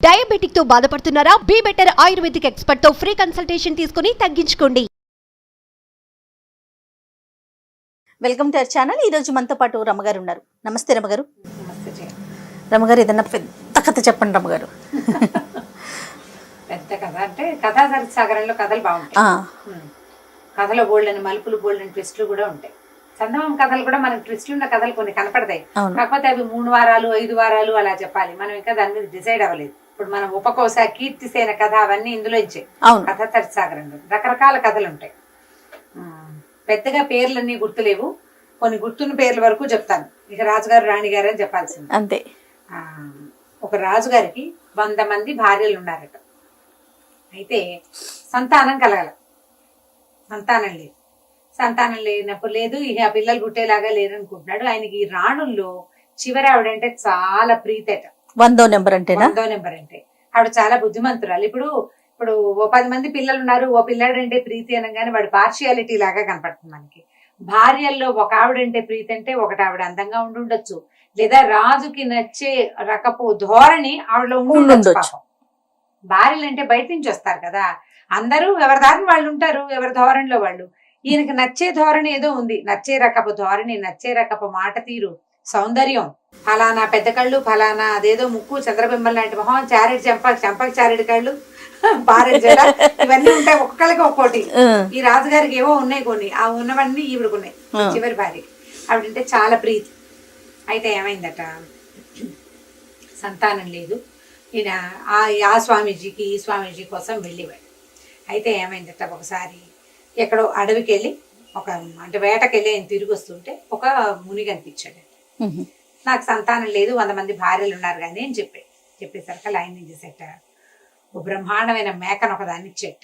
Diabetic తో బాధపడుతున్నారా? Be better ayurvedic expert తో ఫ్రీ కన్సల్టేషన్ తీసుకుని తగ్గించుకోండి. Welcome to our channel. ఈ రోజు మనతో పాటు రమ్మగారు ఉన్నారు. నమస్తే రమ్మగారు. నమస్తే. రమ్మగారు, ఏదన్నా పెద్ద కథ చెప్పండి రమ్మగారు. పెద్ద కథ అంటే కథా సాగరంలో కథలు బాగుంటాయి. కథలో బోల్డని మలుపులు, బోల్డని ట్విస్టులు కూడా ఉంటాయి. చందమామ కథలు కూడా మనకి ట్విస్టులు ఉన్న కథలు కొన్ని కనపడతాయి. కాకపోతే అవి 3 వారాలు 5 వారాలు అలా చెప్పాలి. మనం ఇంకా దాని మీద డిసైడ్ అవ్వలేదు. ఇప్పుడు మనం ఉపకోస, కీర్తిసేన కథ అవన్నీ ఇందులో ఇచ్చే కథా సాగరంలో రకరకాల కథలు ఉంటాయి. పెద్దగా పేర్లన్నీ గుర్తులేవు, కొన్ని గుర్తున్న పేర్ల వరకు చెప్తాను. ఇక రాజుగారు రాణిగారు అని చెప్పాల్సింది అంతే. ఒక రాజుగారికి 100 మంది భార్యలు ఉన్నారట. అయితే సంతానం కలగల, సంతానం లేనప్పుడు లేదు, ఇక పిల్లలు పుట్టేలాగా లేరనుకుంటున్నాడు. ఆయనకి ఈ రాణుల్లో చివరి ఆవిడంటే చాలా ప్రీతట. 100వ నెంబర్ అంటే ఆవిడ చాలా బుద్ధిమంతురాలు. ఇప్పుడు ఓ 10 మంది పిల్లలు ఉన్నారు, ఓ పిల్లాడంటే ప్రీతి అనగానే వాడు పార్షియాలిటీ లాగా కనపడుతుంది మనకి. భార్యల్లో ఒక ఆవిడంటే ప్రీతి అంటే ఒకటి ఆవిడ అందంగా ఉండుండొచ్చు, లేదా రాజుకి నచ్చే రకపు ధోరణి ఆవిడలో ఉండుండొచ్చు. భార్యలు అంటే బయట నుంచి వస్తారు కదా, అందరూ ఎవరి దారిని వాళ్ళు ఉంటారు, ఎవరి ధోరణిలో వాళ్ళు. ఈయనకి నచ్చే ధోరణి ఏదో ఉంది, నచ్చే రకపు ధోరణి, నచ్చే రకపు మాట తీరు, సౌందర్యం. ఫలానా పెద్ద కళ్ళు, ఫలానా అదేదో ముక్కు, చంద్రబింబం లాంటి మొహం, చారెడు చెంపకి చారెడు కళ్ళు, బారెడు జడ, ఇవన్నీ ఉంటాయి ఒక్కొక్కరికి ఒక్కోటి. ఈ రాజుగారికి ఏవో ఉన్నాయి కొన్ని, ఆ ఉన్నవన్నీ ఈవిడకున్నాయి. చివరి భార్య ఆవిడంటే చాలా ప్రీతి. అయితే ఏమైందట, సంతానం లేదు. ఈయన ఆ స్వామీజీకి ఈ స్వామీజీ కోసం వెళ్ళేవాడు. అయితే ఏమైందట, ఒకసారి ఎక్కడో అడవికి వెళ్ళి అంటే వేటకెళ్ళి ఆయన తిరిగి వస్తుంటే ఒక ముని కనిపించాడు. నాకు సంతానం లేదు, 100 మంది భార్యలు ఉన్నారు కానీ అని చెప్పేసరికి ఆయన ఏం చేసేట, ఓ బ్రహ్మాండమైన మేకను ఒకదాన్ని ఇచ్చేట,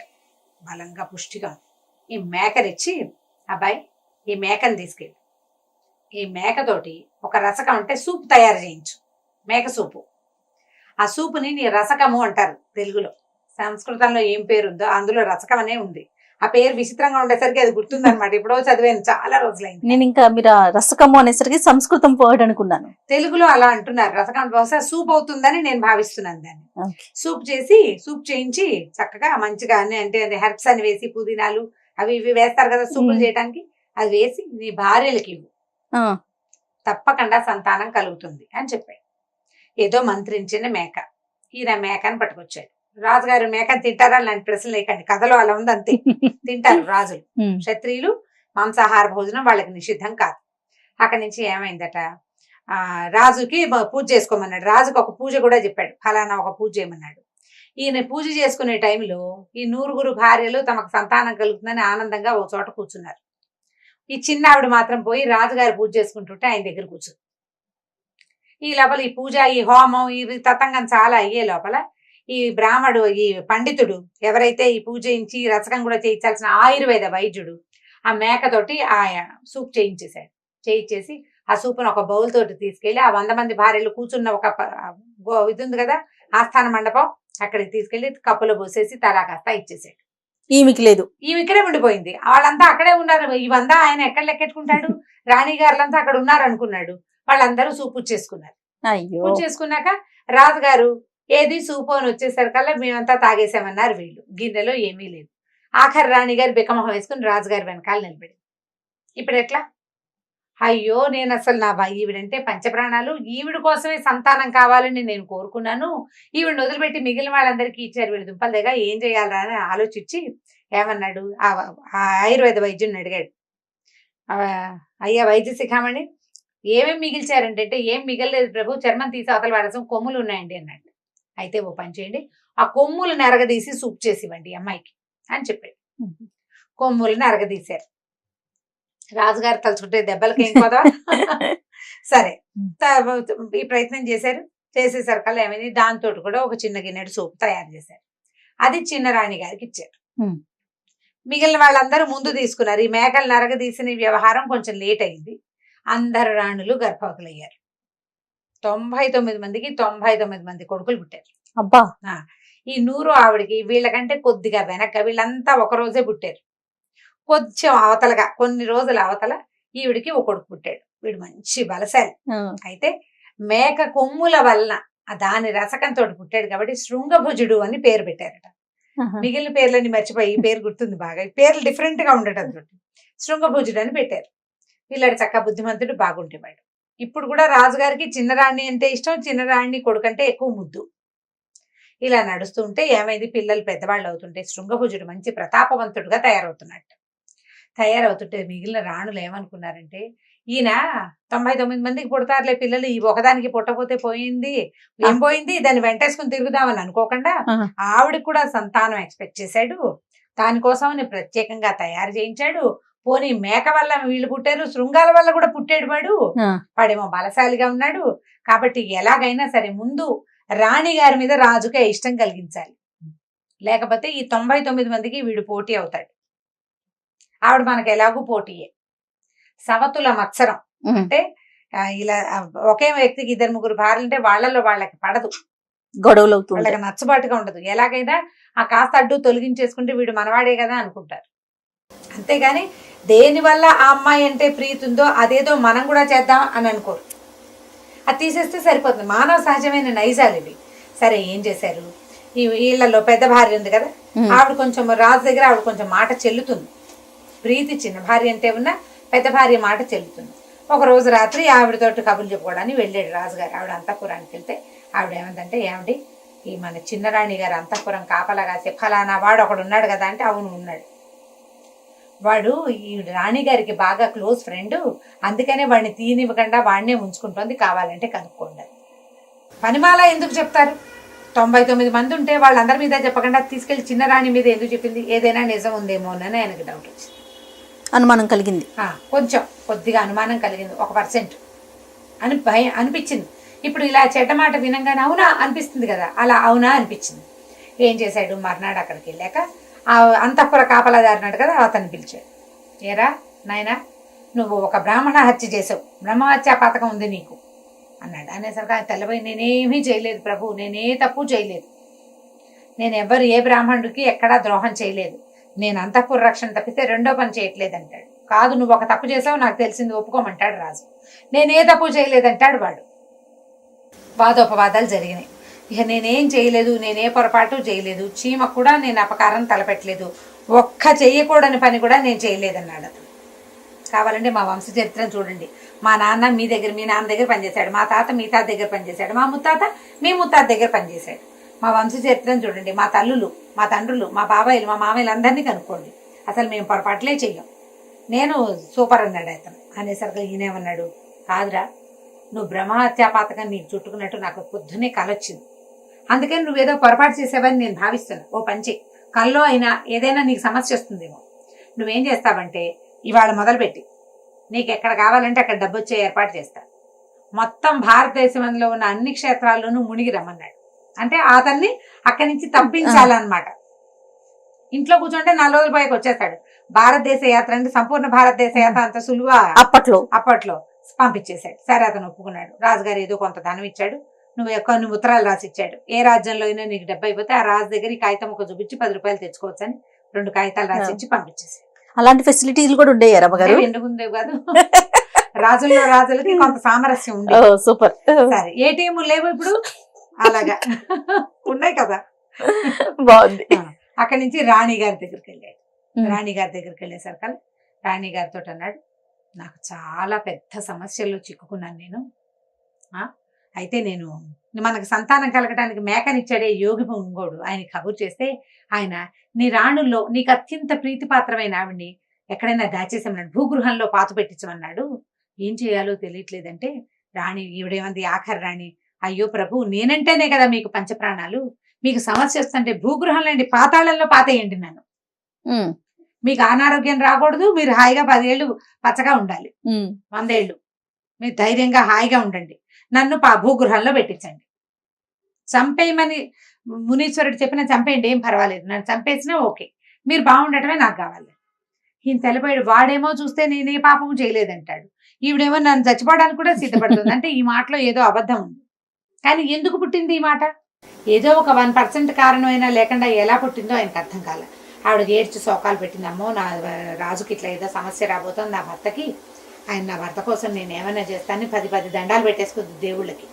బలంగా పుష్టిగా. ఈ మేకనిచ్చి, అబ్బాయి ఈ మేకను తీసుకెళ్ళి ఈ మేకతోటి ఒక రసకం అంటే సూప్ తయారు చేయించు, మేక సూపు. ఆ సూపుని నీ రసకము అంటారు తెలుగులో. సంస్కృతంలో ఏం పేరు ఉందో అందులో రసకం అనే ఉంది. ఆ పేరు విచిత్రంగా ఉండేసరికి అది గుర్తుందనమాట. ఇప్పుడో చదివాను, చాలా రోజులైంది. నేను ఇంకా మీరు రసకము అనేసరికి సంస్కృతం వర్డ్ అనుకున్నాను. తెలుగులో అలా అంటున్నారు. రసకం బహుశా సూప్ అవుతుందని నేను భావిస్తున్నాను దాన్ని. సూప్ చేయించి చక్కగా మంచిగా అన్ని అంటే హెర్బ్స్ అని వేసి, పుదీనాలు అవి ఇవి వేస్తారు కదా సూపులు చేయడానికి, అది వేసి నీ భార్యలకి ఇవ్వు, తప్పకుండా సంతానం కలుగుతుంది అని చెప్పాడు. ఏదో మంత్రించిన మేక. ఈయన మేకని పట్టుకొచ్చాడు. రాజుగారు మేకని తింటారా లాంటి ప్రశ్నలు లేకండి, కథలో అలా ఉంది అంతే. తింటారు రాజులు, క్షత్రియులు మాంసాహార భోజనం వాళ్ళకి నిషిద్ధం కాదు. అక్కడి నుంచి ఏమైందట, రాజుకి పూజ చేసుకోమన్నాడు. రాజుకి ఒక పూజ కూడా చెప్పాడు, ఫలానా ఒక పూజ చేయమన్నాడు. ఈయన పూజ చేసుకునే టైంలో ఈ 100 భార్యలు తమకు సంతానం కలుగుతుందని ఆనందంగా ఓ చోట కూర్చున్నారు. ఈ చిన్న ఆవిడ మాత్రం పోయి రాజుగారు పూజ చేసుకుంటుంటే ఆయన దగ్గర కూర్చుంది. ఈ లోపల ఈ పూజ, ఈ హోమం, ఈ తతంగం చాలా అయ్యే లోపల ఈ బ్రాహ్మడు, ఈ పండితుడు ఎవరైతే ఈ పూజ చేయించి రసకం కూడా చేయించాల్సిన ఆయుర్వేద వైద్యుడు ఆ మేకతోటి ఆ సూప్ చేయించేసి ఆ సూపును ఒక బౌల్ తోటి తీసుకెళ్లి ఆ 100 మంది భార్యలు కూర్చున్న ఒక ఇది ఉంది కదా ఆస్థాన మండపం, అక్కడికి తీసుకెళ్లి కప్పులో పోసేసి తలా కాస్త ఇచ్చేసాడు. ఈమెకిడే ఉండిపోయింది. వాళ్ళంతా అక్కడే ఉన్నారు. ఇవంతా ఆయన ఎక్కడ లెక్కెట్టుకుంటాడు, రాణి గారులంతా అక్కడ ఉన్నారు అనుకున్నాడు. వాళ్ళందరూ సూపు చేసుకున్నారు. పూజ చేసుకున్నాక రాజుగారు ఏది సూపు అని వచ్చేసరికల్లా మేమంతా తాగేసామన్నారు వీళ్ళు. గిన్నెలో ఏమీ లేదు. ఆఖరి రాణిగారు బికమొహం వేసుకుని రాజుగారి వెనకాల నిలబడి, ఇప్పుడు ఎట్లా, అయ్యో నేను అసలు ఈవిడంటే పంచప్రాణాలు, ఈవిడ కోసమే సంతానం కావాలని నేను కోరుకున్నాను, ఈవిడిని వదిలిపెట్టి మిగిలిన వాళ్ళందరికీ ఇచ్చారు, వీళ్ళు దుంపల దగ్గర ఏం చేయాలా అని ఆలోచించి ఏమన్నాడు, ఆ ఆయుర్వేద వైద్యుని అడిగాడు, అయ్యా వైద్య శిఖామణి ఏమేమి మిగిల్చారంటే, ఏం మిగలలేదు ప్రభు, చర్మం తీసి అవతల వాడసం కొమ్ములు ఉన్నాయండి అన్నాడు. అయితే ఓ పని చేయండి, ఆ కొమ్ములు నరగదీసి సూప్ చేసి ఇవ్వండి అమ్మాయికి అని చెప్పాడు. కొమ్ములు నరగదీశారు. రాజుగారు తలుచుకుంటే దెబ్బలకి ఏం కదా. సరే ఈ ప్రయత్నం చేశారు. చేసేసరికల్లా ఏమైంది, దాంతో కూడా ఒక చిన్న గిన్నెడు సూప్ తయారు చేశారు. అది చిన్న రాణి గారికి ఇచ్చారు. మిగిలిన వాళ్ళందరూ ముందు తీసుకున్నారు. ఈ మేకలు నరగదీసిన వ్యవహారం కొంచెం లేట్ అయింది. అందరు రాణులు గర్భవతులయ్యారు. 99 మందికి 99 మంది కొడుకులు పుట్టారు. అబ్బా. ఈ 100 ఆవిడికి వీళ్ళకంటే కొద్దిగా వెనక వీళ్ళంతా ఒక రోజే పుట్టారు. కొంచెం అవతలగా కొన్ని రోజుల అవతల ఈవిడికి ఒక కొడుకు పుట్టాడు. వీడు మంచి బలశాలి. అయితే మేక కొమ్ముల వలన దాని రసకంతో పుట్టాడు కాబట్టి శృంగభుజుడు అని పేరు పెట్టారట. మిగిలిన పేర్లని మర్చిపోయి ఈ పేరు గుర్తుంది బాగా. ఈ పేర్లు డిఫరెంట్ గా ఉండటం తోటి శృంగభుజుడు అని పెట్టారు. పిల్లాడు చక్కగా బుద్ధిమంతుడు, బాగుంటేవాడు. ఇప్పుడు కూడా రాజుగారికి చిన్నరాణి అంటే ఇష్టం, చిన్నరాణి కొడుకంటే ఎక్కువ ముద్దు. ఇలా నడుస్తూ ఉంటే ఏమైంది, పిల్లలు పెద్దవాళ్ళు అవుతుంటే శృంగభుజుడు మంచి ప్రతాపవంతుడుగా తయారవుతుంటే మిగిలిన రాణులు ఏమనుకున్నారంటే, ఈయన 99 మందికి పుడతారులే పిల్లలు, ఈ ఒకదానికి పుట్టపోతే పోయింది, ఏం పోయింది, దాన్ని వెంటేసుకుని తిరుగుదామని అనుకోకుండా ఆవిడకి కూడా సంతానం ఎక్స్పెక్ట్ చేశాడు. దానికోసం ప్రత్యేకంగా తయారు చేయించాడు. పోనీ మేక వల్ల వీళ్ళు పుట్టారు, శృంగాల వల్ల కూడా పుట్టాడు వాడేమో బలశాలిగా ఉన్నాడు. కాబట్టి ఎలాగైనా సరే ముందు రాణి గారి మీద రాజుకే ఇష్టం కలిగించాలి, లేకపోతే ఈ 99 మందికి వీడు పోటీ అవుతాడు. ఆవిడ మనకు ఎలాగూ పోటీయే. సవతుల మత్సరం అంటే ఇలా ఒకే వ్యక్తికి 2-3 భార్యలు అంటే వాళ్ళలో వాళ్ళకి పడదు, గొడవలు వాళ్ళకి నచ్చబాటుగా ఉండదు. ఎలాగైనా ఆ కాస్త అడ్డు తొలగించేసుకుంటే వీడు మనవాడే కదా అనుకుంటారు. అంతేగాని దేనివల్ల ఆ అమ్మాయి అంటే ప్రీతి ఉందో అదేదో మనం కూడా చేద్దాం అని అనుకోరు. అది తీసేస్తే సరిపోతుంది. మానవ సహజమైన నైజాలు ఇవి. సరే ఏం చేశారు, ఈ వీళ్ళలో పెద్ద భార్య ఉంది కదా, ఆవిడ కొంచెం రాజు దగ్గర ఆవిడ కొంచెం మాట చెల్లుతుంది. ప్రీతి చిన్న భార్య అంటే ఉన్న పెద్ద భార్య మాట చెల్లుతుంది. ఒక రోజు రాత్రి ఆవిడతోటి కబుర్లు చెప్పుకోవడానికి వెళ్ళాడు రాజుగారు. ఆవిడ అంతఃపురానికి వెళ్తే ఆవిడ ఏమందంటే, ఏమండి ఈ మన చిన్నరాణి గారు అంతఃపురం కాపలా కాసే ఫలానా వాడు ఒకడు ఉన్నాడు కదా అంటే, అవును ఉన్నాడు, వాడు ఈ రాణి గారికి బాగా క్లోజ్ ఫ్రెండ్, అందుకనే వాడిని తీనివ్వకుండా వాడినే ఉంచుకుంటోంది, కావాలంటే కనుక్కోండి. పనిమాల ఎందుకు చెప్తారు, 99 మంది ఉంటే వాళ్ళందరి మీద చెప్పకుండా తీసుకెళ్లి చిన్నరాణి మీద ఎందుకు చెప్పింది, ఏదైనా నిజం ఉందేమోనని ఆయనకు డౌట్ వచ్చింది, అనుమానం కలిగింది. కొద్దిగా అనుమానం కలిగింది, 1% అని భయం అనిపించింది. ఇప్పుడు ఇలా చెడ్డ మాట వినంగానే అవునా అనిపిస్తుంది కదా, అలా అవునా అనిపించింది. ఏం చేశాడు, మర్నాడు అక్కడికి వెళ్ళాక ఆ అంతఃపుర కాపలాదారినాడు కదా, అతన్ని పిలిచాడు. ఏరా నాయనా, నువ్వు ఒక బ్రాహ్మణ హత్య చేసావు, బ్రహ్మహత్యా పథకం ఉంది నీకు అన్నాడు. అనేసరికి ఆయన తెల్లబోయి, నేనేమీ చేయలేదు ప్రభు, నేనే తప్పు చేయలేదు, నేను ఏ బ్రాహ్మణుడికి ఎక్కడా ద్రోహం చేయలేదు, నేను అంతఃపుర రక్షణ తప్పితే రెండో పని చేయట్లేదు అంటాడు. కాదు నువ్వు ఒక తప్పు చేసావు, నాకు తెలిసింది ఒప్పుకోమంటాడు రాజు. నేనే తప్పు చేయలేదంటాడు వాడు. వాదోపవాదాలు జరిగినాయి. ఇక నేనేం చేయలేదు, నేనే పొరపాటు చేయలేదు, చీమ కూడా నేను అపకారం తలపెట్టలేదు, ఒక్క చెయ్యకూడని పని కూడా నేను చేయలేదన్నాడు. కావాలంటే మా వంశ చరిత్రను చూడండి. మా నాన్న మీ నాన్న దగ్గర పనిచేశాడు, మా తాత మీ తాత దగ్గర పనిచేశాడు, మా ముత్తాత మీ ముత్తాత దగ్గర పనిచేశాడు. మా వంశ చరిత్రను చూడండి, మా తల్లులు, మా తండ్రులు, మా బాబాయిలు, మా మామయ్యలు అందరినీ కనుక్కోండి, అసలు మేము పొరపాట్లే చెయ్యం, నేను సూపర్ అన్నాడు అతను. అనేసరికి ఈయనేమన్నాడు, కాదురా, నువ్వు బ్రహ్మహత్యా పాతకం నీకు చుట్టుకున్నట్టు నాకు పొద్దునే కలొచ్చింది, అందుకని నువ్వేదో పొరపాటు చేసావని నేను భావిస్తున్నా. ఓ పంచి కల్లో అయినా ఏదైనా నీకు సమస్య వస్తుందేమో, నువ్వేం చేస్తావంటే ఇవాళ మొదలుపెట్టి నీకు ఎక్కడ కావాలంటే అక్కడ డబ్బు వచ్చే ఏర్పాటు చేస్తా, మొత్తం భారతదేశంలో ఉన్న అన్ని క్షేత్రాల్లోనూ మునిగి రమ్మన్నాడు. అంటే అతన్ని అక్కడి నుంచి తప్పించాలన్నమాట. ఇంట్లో కూర్చుంటే 4 రోజుల పైకి వచ్చేస్తాడు. భారతదేశ యాత్ర అంటే సంపూర్ణ భారతదేశ యాత్ర అంత సులువా అప్పట్లో పంపించేశాడు. సరే అతను ఒప్పుకున్నాడు. రాజుగారు ఏదో కొంత ధనం ఇచ్చాడు, కొన్ని ఉత్తరాలు రాసి ఇచ్చాడు. ఏ రాజ్యంలో అయినా నీకు డబ్బు అయిపోతే ఆ రాజు దగ్గర ఈ కాగితం ఒక చూపించి 10 రూపాయలు తెచ్చుకోవచ్చు అని 2 కాగితాలు రాసి ఇచ్చి పంపించేసాడు. అలాంటి ఫెసిలిటీలు కూడా ఉండేవి రమ్మగారు, ఎందుకుందేవి కాదు, రాజులకి కొంత సామరస్యం ఉంది. సూపర్. సరే ఏటీఎం లేవు ఇప్పుడు, అలాగా ఉన్నాయి కదా, బాగుంది. అక్కడి నుంచి రాణి గారి దగ్గరికి వెళ్ళాడు. రాణి గారి దగ్గరికి వెళ్ళేసరికి రాణి గారితో అన్నాడు, నాకు చాలా పెద్ద సమస్యల్లో చిక్కుకున్నాను నేను, అయితే నేను మనకు సంతానం కలగడానికి మేకనిచ్చాడే యోగి ఇంకోడు ఆయన కబురు చేస్తే, ఆయన నీ రాణుల్లో నీకు అత్యంత ప్రీతిపాత్రమైన ఆవిడ్ని ఎక్కడైనా దాచేసామన్నాడు, భూగృహంలో పాత పెట్టించమన్నాడు, ఏం చేయాలో తెలియట్లేదంటే రాణి ఈవిడేమంది, ఆఖరి రాణి, అయ్యో ప్రభు నేనంటేనే కదా మీకు పంచప్రాణాలు, మీకు సమస్య వస్తుంటే భూగృహంలో పాతాళంలో పాతేయండి నన్ను, మీకు అనారోగ్యం రాకూడదు, మీరు హాయిగా 10 ఏళ్ళు పచ్చగా ఉండాలి, 100 ఏళ్ళు మీరు ధైర్యంగా హాయిగా ఉండండి, నన్ను భూగృహంలో పెట్టించండి, చంపేయమని మునీశ్వరుడు చెప్పిన చంపేయండి ఏం పర్వాలేదు, నన్ను చంపేసినా ఓకే, మీరు బాగుండటమే నాకు కావాలి. ఈయన తెలపోయాడు. వాడేమో చూస్తే నేనే పాపము చేయలేదంటాడు, ఈవిడేమో నన్ను చచ్చిపోవడానికి కూడా సిద్ధపడుతుంది. అంటే ఈ మాటలో ఏదో అబద్ధం ఉంది. కానీ ఎందుకు పుట్టింది ఈ మాట, ఏదో ఒక 1% కారణమైనా లేకుండా ఎలా పుట్టిందో ఆయనకు అర్థం కాలే. ఆవిడ ఏడ్చి శోకాలు పెట్టింది, అమ్మో నా రాజుకి ఇట్లా ఏదో సమస్య రాబోతుంది నా భర్తకి, ఆయన నా భర్త కోసం నేను ఏమైనా చేస్తానని 10 దండాలు పెట్టేసుకుంది దేవుళ్ళకి.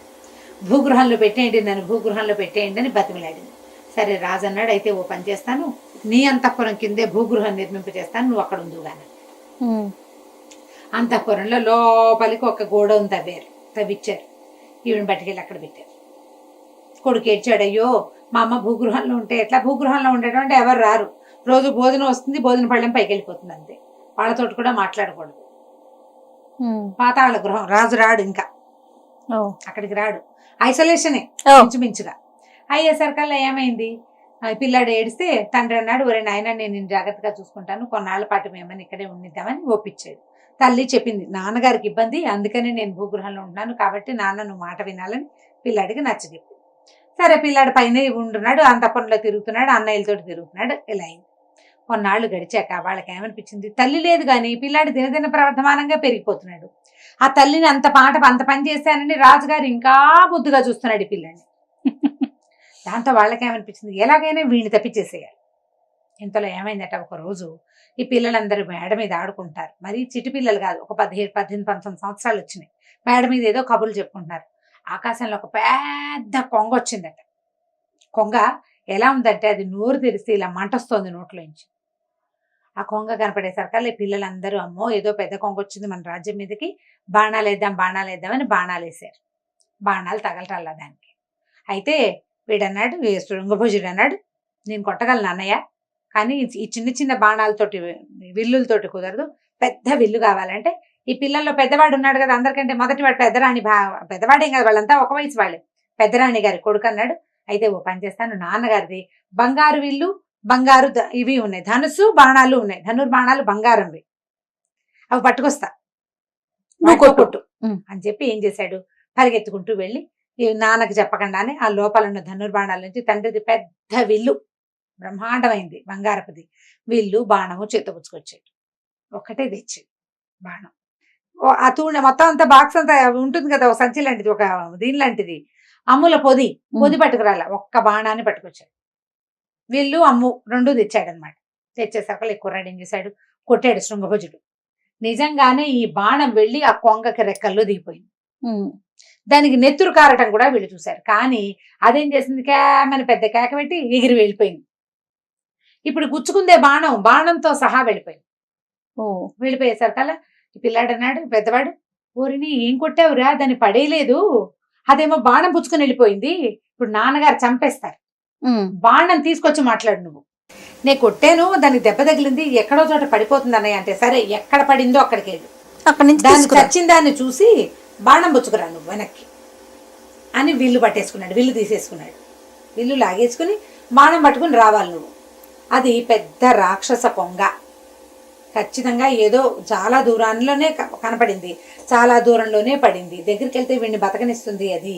భూగృహంలో పెట్టేయండి, నన్ను భూగృహంలో పెట్టేయండి అని బతిమిలాడింది. సరే రాజు అన్నాడు, అయితే ఓ పని చేస్తాను, నీ అంతఃపురం కిందే భూగృహం నిర్మింపజేస్తాను, నువ్వు అక్కడ ఉందిగాను. అంతఃపురంలో లోపలికి ఒక గోడౌన్ తవ్విచ్చారు. ఈవిని బట్టికెళ్ళి అక్కడ పెట్టారు. కొడుకు ఏడ్చాడు, అయ్యో మా అమ్మ భూగృహంలో ఉంటే ఎట్లా? భూగృహంలో ఉండడం అంటే ఎవరు రారు, రోజు భోజనం వస్తుంది, భోజన పళ్ళెం పైకి వెళ్ళిపోతుంది అంతే, వాళ్ళతో కూడా మాట్లాడకూడదు. పాతాళ గృహం, రాజు రాడు, ఇంకా అక్కడికి రాడు, ఐసోలేషనే మించుగా. అయ్యేసరికల్లా ఏమైంది, పిల్లాడు ఏడిస్తే తండ్రి అన్నాడు, ఒరే నాయన నేను నిన్ను జాగ్రత్తగా చూసుకుంటాను, కొన్నాళ్ళ పాటు మేమని ఇక్కడే ఉండిద్దామని ఒప్పించాడు. తల్లి చెప్పింది, నాన్నగారికి ఇబ్బంది, అందుకని నేను భూగృహంలో ఉంటున్నాను, కాబట్టి నాన్న నువ్వు మాట వినాలని పిల్లాడికి నచ్చజెప్పి. సరే పిల్లాడు పైన ఉంటున్నాడు, అంతఃపురంలో తిరుగుతున్నాడు, అన్నయ్యలతో తిరుగుతున్నాడు. ఇలా అయింది. కొన్నాళ్ళు గడిచాక వాళ్ళకి ఏమనిపించింది, తల్లి లేదు కానీ పిల్లాడు దినదిన ప్రవర్ధమానంగా పెరిగిపోతున్నాడు. ఆ తల్లిని అంత పని చేశానని రాజుగారు ఇంకా ముద్దుగా చూస్తున్నాడు ఈ పిల్లాడిని. దాంతో వాళ్ళకి ఏమనిపించింది, ఎలాగైనా వీడిని తప్పించేసేయాలి. ఇంతలో ఏమైందట, ఒక రోజు ఈ పిల్లలందరూ మేడ మీద ఆడుకుంటారు. మరి చిటి పిల్లలు కాదు, ఒక 17, 18, 19 సంవత్సరాలు వచ్చినాయి. మేడ మీద ఏదో కబుర్లు చెప్పుకుంటున్నారు. ఆకాశంలో ఒక పెద్ద కొంగ వచ్చిందట. కొంగ ఎలా ఉందంటే, అది నోరు తెరిస్తే ఇలా మంటొస్తోంది నోట్లోంచి. ఆ కొంగ కనపడేసరికల్లా ఈ పిల్లలందరూ, అమ్మో ఏదో పెద్ద కొంగ వచ్చింది మన రాజ్యం మీదకి, బాణాలు వేద్దామని బాణాలు వేశారు. బాణాలు తగలటల్లా దానికి. అయితే వీడన్నాడు, శృంగభుజుడు అన్నాడు, నేను కొట్టగలను అన్నయ్య, కానీ ఈ చిన్న చిన్న బాణాలతోటి విల్లులతోటి కుదరదు, పెద్ద విల్లు కావాలంటే ఈ పిల్లల్లో పెద్దవాడు ఉన్నాడు కదా, అందరికంటే మొదటివాడు పెద్దరాణి, పెద్దవాడేం కదా, వాళ్ళంతా ఒక వయసు వాళ్ళే, పెద్దరాణి గారి కొడుకు అన్నాడు. అయితే ఓ పని చేస్తాను, నాన్నగారిది బంగారు విల్లు, బంగారు ఇవి ఉన్నాయి, ధనుసు బాణాలు ఉన్నాయి, ధనుర్బాణాలు బంగారంవి, అవి పట్టుకొస్తా, కొట్టు అని చెప్పి ఏం చేశాడు, పరిగెత్తుకుంటూ వెళ్ళి ఈ నాన్నకి చెప్పకుండానే ఆ లోపల ఉన్న ధనుర్బాణాల నుంచి తండ్రిది పెద్ద విల్లు, బ్రహ్మాండమైంది బంగారపుది విల్లు, బాణము చేతపుచ్చుకొచ్చాడు. ఒక్కటే తెచ్చాడు బాణం. ఆ తూణె మొత్తం అంతా బాక్స్ అంతా ఉంటుంది కదా, ఒక సంచి లాంటిది, ఒక దీని లాంటిది, అమ్ముల పొది పట్టుకురాల, ఒక్క బాణాన్ని పట్టుకొచ్చాడు. విల్లు అమ్ము రెండు తెచ్చాడనమాట. తెచ్చేసరికి ఎక్కువ రెడీ చేశాడు, కొట్టాడు శృంగభుజుడు. నిజంగానే ఈ బాణం వెళ్ళి ఆ కొంగకి రెక్కల్లో దిగిపోయింది. దానికి నెత్తురు కారటం కూడా వీళ్ళు చూశారు. కానీ అదేం చేసింది, కేమని పెద్ద కేక పెట్టి ఎగిరి వెళ్ళిపోయింది. ఇప్పుడు గుచ్చుకుందే బాణంతో సహా వెళ్ళిపోయింది. వెళ్ళిపోయేసరికల్లా ఈ పిల్లాడు అన్నాడు, పెద్దవాడు, ఊరిని ఏం కొట్టావురా, దాన్ని పడేయలేదు, అదేమో బాణం పుచ్చుకొని వెళ్ళిపోయింది, ఇప్పుడు నాన్నగారు చంపేస్తారు, బాణం తీసుకొచ్చి మాట్లాడు నువ్వు. నేను కొట్టాను, దానికి దెబ్బ తగిలింది, ఎక్కడో చోట పడిపోతుంది అన్నయ్య అంటే, సరే ఎక్కడ పడిందో అక్కడికి వెళ్ళు, దాన్ని చచ్చిన దాన్ని చూసి బాణం పుచ్చుకురా నువ్వు వెనక్కి అని విల్లు పట్టేసుకున్నాడు. విల్లు తీసేసుకున్నాడు, విల్లు లాగేసుకుని బాణం పట్టుకుని రావాలి నువ్వు. అది పెద్ద రాక్షస కొంగ, ఖచ్చితంగా ఏదో చాలా దూరంలోనే కనపడింది, చాలా దూరంలోనే పడింది, దగ్గరికి వెళ్తే వీడిని బతకనిస్తుంది అది,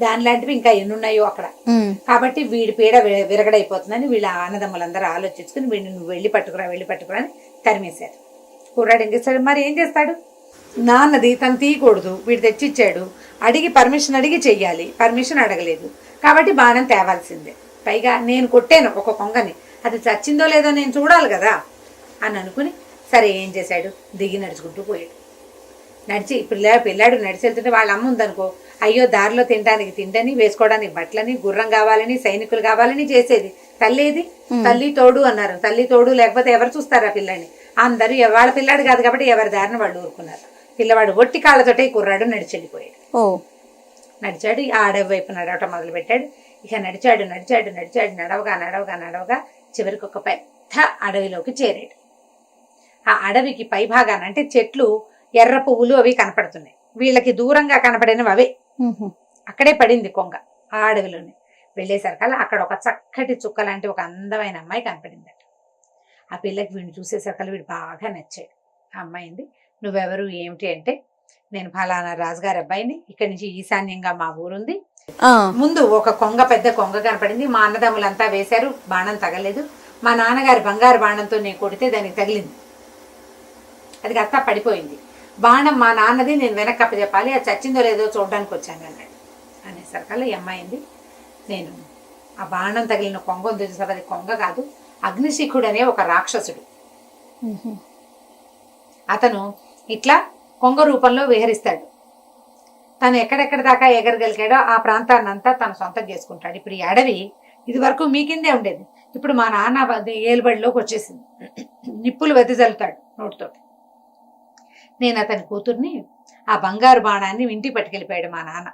దాని లాంటివి ఇంకా ఎన్నున్నాయో అక్కడ. కాబట్టి వీడి పీడ విరగడైపోతుందని వీళ్ళ అన్నదమ్ములందరూ ఆలోచించుకుని వీడిని నువ్వు వెళ్ళి పట్టుకురా అని తరిమేశారు. కుర్రాడు ఏం చేస్తాడు, మరి ఏం చేస్తాడు, నాన్నది తను తీయకూడదు, వీడు తెచ్చిచ్చాడు, పర్మిషన్ అడిగి చెయ్యాలి, పర్మిషన్ అడగలేదు, కాబట్టి బాణం తేవాల్సిందే. పైగా నేను కొట్టాను ఒక కొంగని, అది చచ్చిందో లేదో నేను చూడాలి కదా అని అనుకుని, సరే ఏం చేశాడు, దిగి నడుచుకుంటూ పోయాడు. పిల్లాడు నడిచి వెళ్తుంటే వాళ్ళ అమ్మ ఉందనుకో, అయ్యో దారిలో తినడానికి తిండని, వేసుకోవడానికి బట్టలని, గుర్రం కావాలని, సైనికులు కావాలని చేసేది. తల్లేది, తల్లి తోడు అన్నారు, తల్లి తోడు లేకపోతే ఎవరు చూస్తారా పిల్లాడిని, అందరూ వాళ్ళ పిల్లాడు కాదు కాబట్టి ఎవరి దారిని వాళ్ళు ఊరుకున్నారు. పిల్లవాడు ఒట్టి కాళ్ళతోటే కుర్రాడు నడిచి వెళ్ళిపోయాడు. నడిచాడు, ఆ అడవి వైపు నడవటం మొదలు పెట్టాడు. ఇక నడిచాడు నడవగా చివరికి ఒక పెద్ద అడవిలోకి చేరాడు. ఆ అడవికి పై భాగాన అంటే చెట్లు, ఎర్ర పువ్వులు అవి కనపడుతున్నాయి. వీళ్ళకి దూరంగా కనపడినవి అవే. అక్కడే పడింది కొంగ, ఆ అడవిలోనే. వెళ్ళేసరికల్లా అక్కడ ఒక చక్కటి చుక్క లాంటి ఒక అందమైన అమ్మాయి కనపడిందట. ఆ పిల్లకి వీడిని చూసేసరికల్లా వీడు బాగా నచ్చాడు. ఆ అమ్మాయింది, నువ్వెవరు ఏమిటి అంటే, నేను ఫలానా రాజుగారి అబ్బాయిని, ఇక్కడి నుంచి ఈశాన్యంగా మా ఊరుంది, ముందు ఒక కొంగ, పెద్ద కొంగ కనపడింది, మా అన్నదమ్ములంతా వేశారు, బాణం తగలేదు, మా నాన్నగారి బంగారు బాణంతో నేను కొడితే దానికి తగిలింది, అది గత్తా పడిపోయింది, బాణం మా నాన్నది, నేను వెనక్కి అప్పచెప్పాలి, అది చచ్చిందో లేదో చూడడానికి వచ్చాను అన్నాడు. అనేసరికల్లా ఈ అమ్మాయింది, నేను ఆ బాణం తగిలిన కొంగ ఉంది చూసారు, అది కొంగ కాదు, అగ్నిశిఖుడు అనే ఒక రాక్షసుడు, అతను ఇట్లా కొంగ రూపంలో విహరిస్తాడు. తను ఎక్కడెక్కడ దాకా ఎగరగలిగాడో ఆ ప్రాంతాన్ని అంతా తను సొంతం చేసుకుంటాడు. ఇప్పుడు ఈ అడవి ఇది వరకు మీ కిందే ఉండేది, ఇప్పుడు మా నాన్న ఏలుబడిలోకి వచ్చేసింది. నిప్పులు వెదజల్లుతాడు నోటితో. నేను అతని కూతుర్ని ఆ బంగారు బాణాన్ని ఇంటికి పట్టుకెళ్ళిపోయాడు మా నాన్న,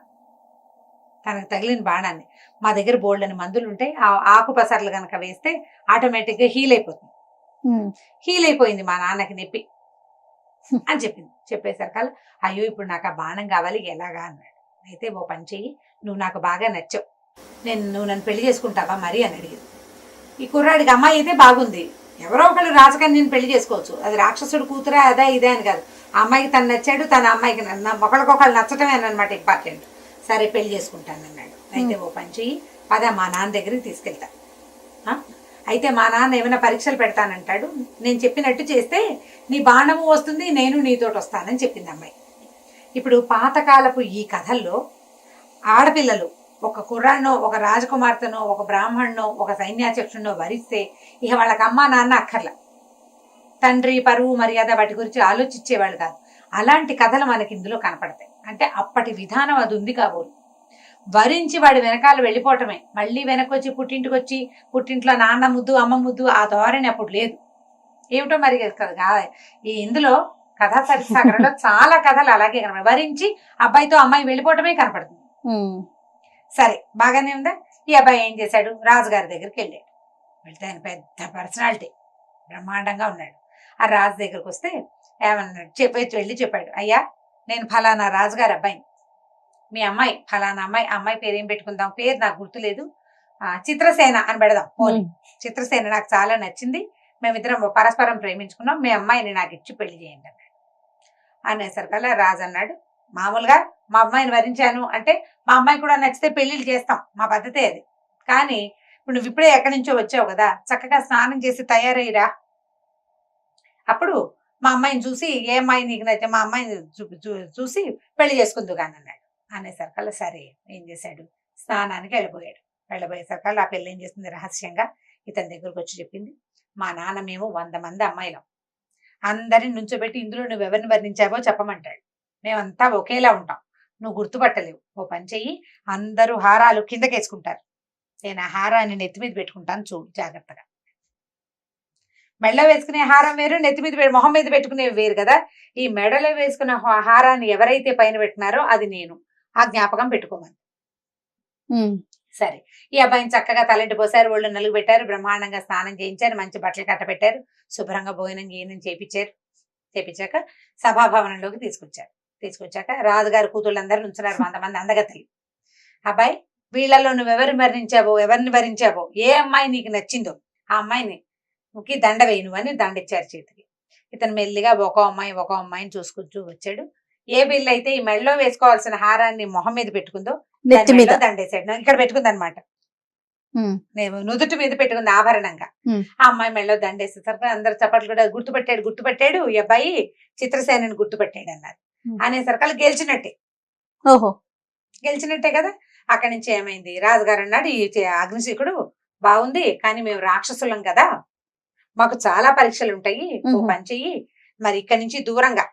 తనకు తగిలిన బాణాన్ని. మా దగ్గర బోల్డని మందులు ఉంటాయి, ఆ ఆకు పసర్లు కనుక వేస్తే ఆటోమేటిక్గా హీల్ అయిపోతుంది. హీల్ అయిపోయింది మా నాన్నకి నొప్పి అని చెప్పింది. చెప్పేసరికల్లా అయ్యో ఇప్పుడు నాకు ఆ బాణం కావాలి ఎలాగా అన్నాడు. అయితే ఓ పని చెయ్యి, నువ్వు నాకు బాగా నచ్చావు, నువ్వు నన్ను పెళ్లి చేసుకుంటావా మరి అని అడిగింది. ఈ కుర్రాడికి అమ్మాయి అయితే బాగుంది, ఎవరో ఒకళ్ళు రాజకన్యని పెళ్లి చేసుకోవచ్చు, అది రాక్షసుడు కూతురా అదా ఇదే అని కాదు, ఆ అమ్మాయికి తను నచ్చాడు, తన అమ్మాయికి ఒకళ్ళకొకళ్ళు నచ్చటమే అనమాట ఇంపార్టెంట్. సరే పెళ్లి చేసుకుంటాను అన్నాడు. అయితే ఓ పని చెయ్యి, పద మా నాన్న దగ్గరికి తీసుకెళ్తా. అయితే మా నాన్న ఏమైనా పరీక్షలు పెడతానంటాడు, నేను చెప్పినట్టు చేస్తే నీ బాణము వస్తుంది, నేను నీతోటి వస్తానని చెప్పింది అమ్మాయి. ఇప్పుడు పాతకాలపు ఈ కథల్లో ఆడపిల్లలు ఒక కుర్రాన్నో ఒక రాజకుమార్తెనో ఒక బ్రాహ్మణ్ణో ఒక సైన్యాధ్యక్షుడినో వరిస్తే ఇక వాళ్ళకి అమ్మా నాన్న అక్కర్లా, తండ్రి పరువు మర్యాద వాటి గురించి ఆలోచించేవాళ్ళు కాదు. అలాంటి కథలు మనకి ఇందులో కనపడతాయి. అంటే అప్పటి విధానం అది ఉంది కాబోలు. వరించి వాడి వెనకాల వెళ్ళిపోవటమే, మళ్ళీ వెనకొచ్చి పుట్టింటికి వచ్చి పుట్టింట్లో నాన్న ముద్దు అమ్మ ముద్దు ఆ ధోరణి అప్పుడు లేదు. ఏమిటో మరి కదా ఈ ఇందులో కథా సరిసాగరంలో చాలా కథలు అలాగే కనపడతాయి. వరించి అబ్బాయితో అమ్మాయి వెళ్ళిపోవటమే కనపడుతుంది. సరే బాగానే ఉందా. ఈ అబ్బాయి ఏం చేశాడు, రాజుగారి దగ్గరికి వెళ్ళాడు. వెళ్తే ఆయన పెద్ద పర్సనాలిటీ, బ్రహ్మాండంగా ఉన్నాడు. ఆ రాజు దగ్గరకు వస్తే ఏమన్నాడు, వెళ్ళి చెప్పాడు, అయ్యా నేను ఫలానా రాజుగారి అబ్బాయిని, మీ అమ్మాయి ఫలానా అమ్మాయి, అమ్మాయి పేరు ఏం పెట్టుకుందాం, పేరు నాకు గుర్తులేదు, చిత్రసేన అని పెడదాం పోనీ, చిత్రసేన నాకు చాలా నచ్చింది, మేమిద్దరం పరస్పరం ప్రేమించుకున్నాం, మీ అమ్మాయిని నాకు ఇచ్చి పెళ్లి చేయండి అన్నాడు. అనేసరికల్లా రాజు అన్నాడు, మామూలుగా మా అమ్మాయిని వరించాను అంటే మా అమ్మాయి కూడా నచ్చితే పెళ్లిళ్ళు చేస్తాం, మా పద్ధతే అది. కానీ ఇప్పుడు నువ్వు ఇప్పుడే ఎక్కడి నుంచో వచ్చావు కదా, చక్కగా స్నానం చేసి తయారయ్యిరా, అప్పుడు మా అమ్మాయిని చూసి ఏ అమ్మాయి నీకు నచ్చితే మా అమ్మాయిని చూసి పెళ్లి చేసుకుందు కానీ అన్నాడు. అనేసరికల్లా సరే ఏం చేశాడు, స్నానానికి వెళ్ళిపోయాడు. వెళ్ళబోయేసరికల్లా ఆ పెళ్ళి ఏం చేస్తుంది, రహస్యంగా ఇతని దగ్గరకు వచ్చి చెప్పింది, మా నాన్న మేము 100 మంది అమ్మాయిలం, అందరిని నుంచోబెట్టి ఇందులో నువ్వు ఎవరిని వర్ణించావో చెప్పమంటాడు, మేమంతా ఒకేలా ఉంటాం, నువ్వు గుర్తుపట్టలేవు, ఓ పని చెయ్యి, అందరూ హారాలు కిందకేసుకుంటారు, నేను ఆ హారాన్ని నెత్తి మీద పెట్టుకుంటాను, చూడు జాగ్రత్తగా. మెడలో వేసుకునే హారం వేరు, నెత్తి మీద మొహం మీద పెట్టుకునేవి వేరు కదా. ఈ మెడలో వేసుకున్న హారాన్ని ఎవరైతే పైన పెట్టినారో అది నేను, ఆ జ్ఞాపకం పెట్టుకోమని. సరే ఈ అబ్బాయిని చక్కగా తలంటి పోసారు, ఒళ్ళు నలుగు పెట్టారు, బ్రహ్మాండంగా స్నానం చేయించారు, మంచి బట్టలు కట్టబెట్టారు, శుభ్రంగా భోజనం గీనం చేపించాక సభాభవనంలోకి తీసుకొచ్చాక రాజుగారి కూతుళ్ళందరూ నుంచున్నారు, 100 మంది అందగత్తెలు. అబ్బాయి వీళ్ళలో నువ్వెవరిని వరించావో, ఏ అమ్మాయి నీకు నచ్చిందో ఆ అమ్మాయిని దండ వేయను అని దండిచ్చారు చేతికి. ఇతను మెల్లిగా ఒక అమ్మాయిని చూసుకుంటూ వచ్చాడు. ఏ బిల్లు అయితే ఈ మెడలో వేసుకోవాల్సిన హారాన్ని మొహం మీద పెట్టుకుందో దండేశాడు, ఇక్కడ పెట్టుకుంది అనమాట, నుదుటి మీద పెట్టుకుంది ఆభరణంగా. ఆ అమ్మాయి మెడలో దండేసేసరికి అందరు చప్పట్లు కూడా గుర్తుపెట్టాడు ఈ అబ్బాయి చిత్రసేనని గుర్తుపెట్టాడు అన్నారు. అనేసరికి గెలిచినట్టే కదా. అక్కడి నుంచి ఏమైంది, రాజుగారు అన్నాడు, ఈ అగ్నిశీకుడు బాగుంది కానీ మేము రాక్షసులం కదా, మాకు చాలా పరీక్షలు ఉంటాయి, ఓ పని చెయ్యి, మరి ఇక్కడి నుంచి దూరంగా